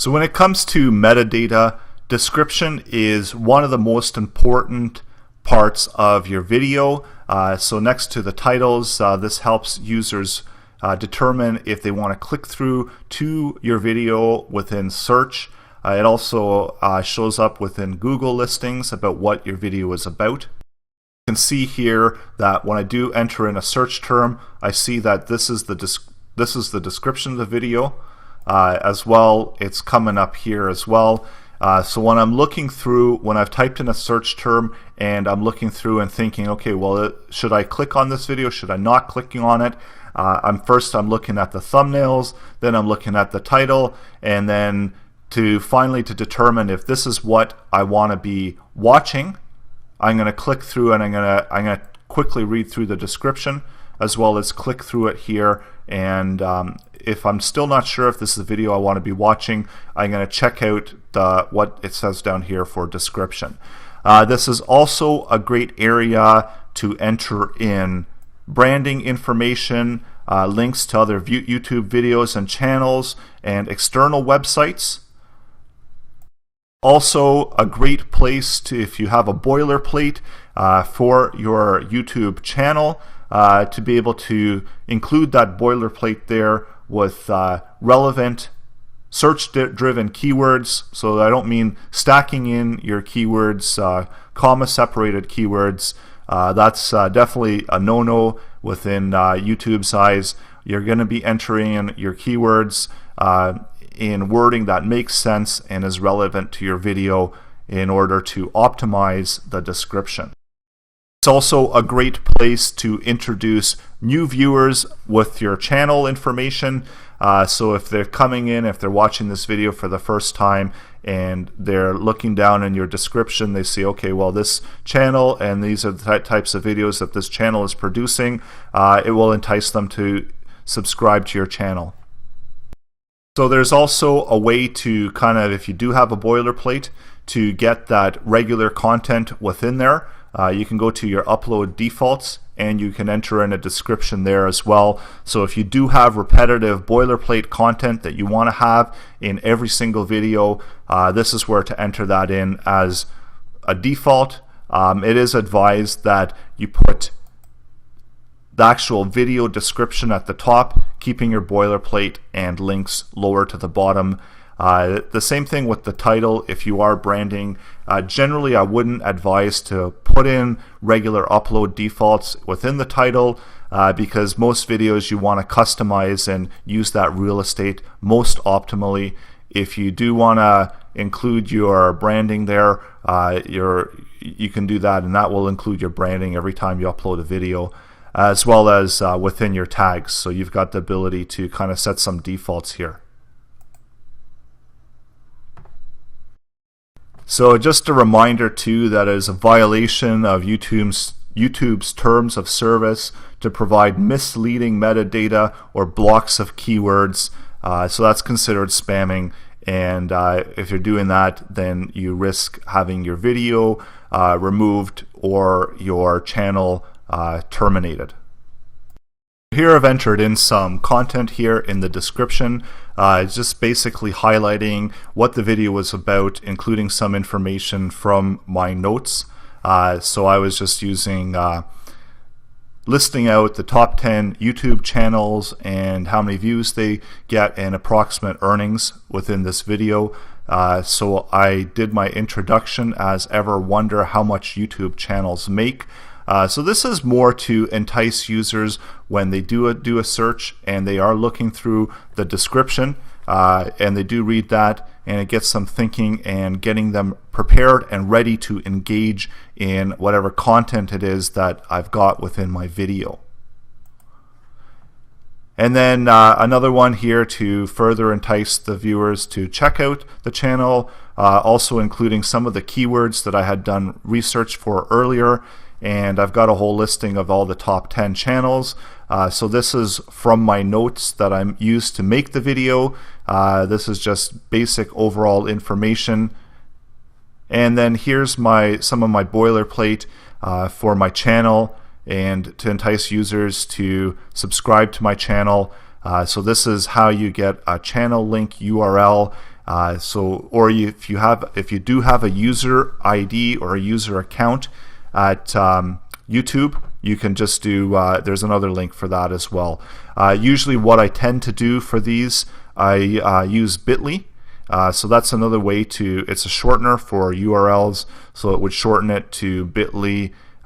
So when it comes to metadata, description is one of the most important parts of your video. So next to the titles, this helps users determine if they want to click through to your video within search. It also shows up within Google listings about what your video is about. You can see here that when I do enter in a search term, I see that this is the description of the video. As well, it's coming up here as well. So when I'm looking through, when I've typed in a search term and I'm looking through and thinking, okay, well, should I click on this video? Should I not clicking on it? I'm looking at the thumbnails, then I'm looking at the title, and then finally to determine if this is what I want to be watching, I'm going to click through and I'm going to quickly read through the description as well as click through it here. And if I'm still not sure if this is the video I want to be watching, I'm going to check out what it says down here for description. This is also a great area to enter in branding information, links to other YouTube videos and channels, and external websites. Also a great place to, if you have a boilerplate for your YouTube channel, to be able to include that boilerplate there with relevant search-driven keywords. So I don't mean stacking in your keywords, comma-separated keywords. That's definitely a no-no within YouTube's eyes. You're going to be entering in your keywords in wording that makes sense and is relevant to your video in order to optimize the description. It's also a great place to introduce new viewers with your channel information. So if they're coming in, if they're watching this video for the first time and they're looking down in your description, they see, okay, well, this channel and these are the types of videos that this channel is producing, it will entice them to subscribe to your channel. So there's also a way to kind of, if you do have a boilerplate, to get that regular content within there. You can go to your upload defaults and you can enter in a description there as well. So if you do have repetitive boilerplate content that you want to have in every single video, this is where to enter that in as a default. It is advised that you put the actual video description at the top, keeping your boilerplate and links lower to the bottom. The same thing with the title. If you are branding, generally I wouldn't advise to put in regular upload defaults within the title because most videos you want to customize and use that real estate most optimally. If you do want to include your branding there, you can do that, and that will include your branding every time you upload a video, as well as within your tags. So you've got the ability to kind of set some defaults here. So just a reminder too that it is a violation of YouTube's terms of service to provide misleading metadata or blocks of keywords. So that's considered spamming, and if you're doing that, then you risk having your video removed or your channel terminated. Here I've entered in some content here in the description. It's just basically highlighting what the video was about, including some information from my notes. So I was just using listing out the top 10 YouTube channels and how many views they get and approximate earnings within this video. So I did my introduction as ever wonder how much YouTube channels make. So this is more to entice users when they do a search and they are looking through the description and they do read that, and it gets them thinking and getting them prepared and ready to engage in whatever content it is that I've got within my video. And then another one here to further entice the viewers to check out the channel, also including some of the keywords that I had done research for earlier. And I've got a whole listing of all the top 10 channels. So this is from my notes that I'm used to make the video. This is just basic overall information. And then here's some of my boilerplate for my channel and to entice users to subscribe to my channel. So this is how you get a channel link URL If you do have a user ID or a user account at YouTube, you can just do, there's another link for that as well. Usually what I tend to do for these, I use bit.ly. So that's another way to, it's a shortener for URLs, so it would shorten it to bit.ly /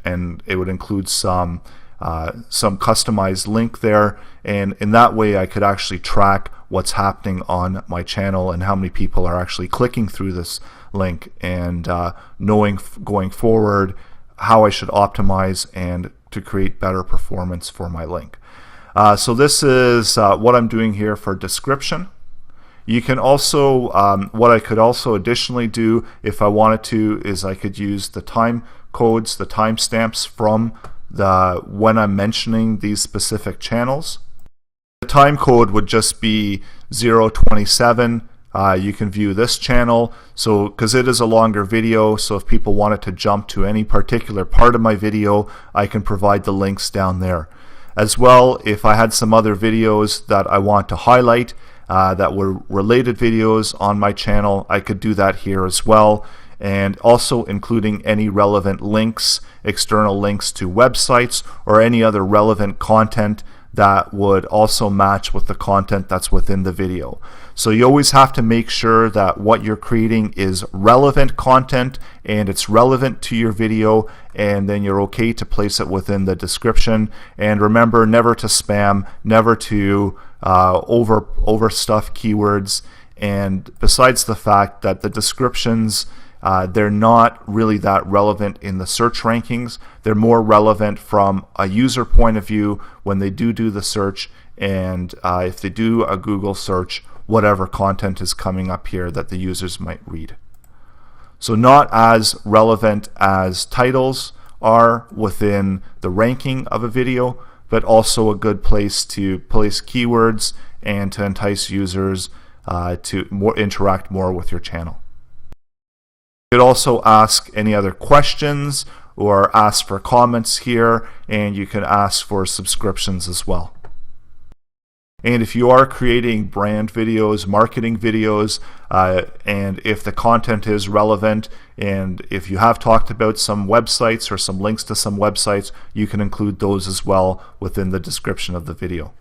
and it would include some customized link there, and in that way I could actually track what's happening on my channel and how many people are actually clicking through this link, and knowing going forward how I should optimize and to create better performance for my link. So this is what I'm doing here for description. You can also, what I could also additionally do if I wanted to, is I could use the time codes, the timestamps from when I'm mentioning these specific channels. The time code would just be 027. You can view this channel, so because it is a longer video, so if people wanted to jump to any particular part of my video, I can provide the links down there. As well, if I had some other videos that I want to highlight that were related videos on my channel, I could do that here as well, and also including any relevant links, external links to websites, or any other relevant content that would also match with the content that's within the video. So you always have to make sure that what you're creating is relevant content and it's relevant to your video, and then you're okay to place it within the description. And remember, never to spam, never to overstuff keywords. And besides the fact that the descriptions, they're not really that relevant in the search rankings. They're more relevant from a user point of view when they do the search, and if they do a Google search, whatever content is coming up here that the users might read. So not as relevant as titles are within the ranking of a video, but also a good place to place keywords and to entice users to interact more with your channel. You could also ask any other questions or ask for comments here, and you can ask for subscriptions as well. And if you are creating brand videos, marketing videos, and if the content is relevant, and if you have talked about some websites or some links to some websites, you can include those as well within the description of the video.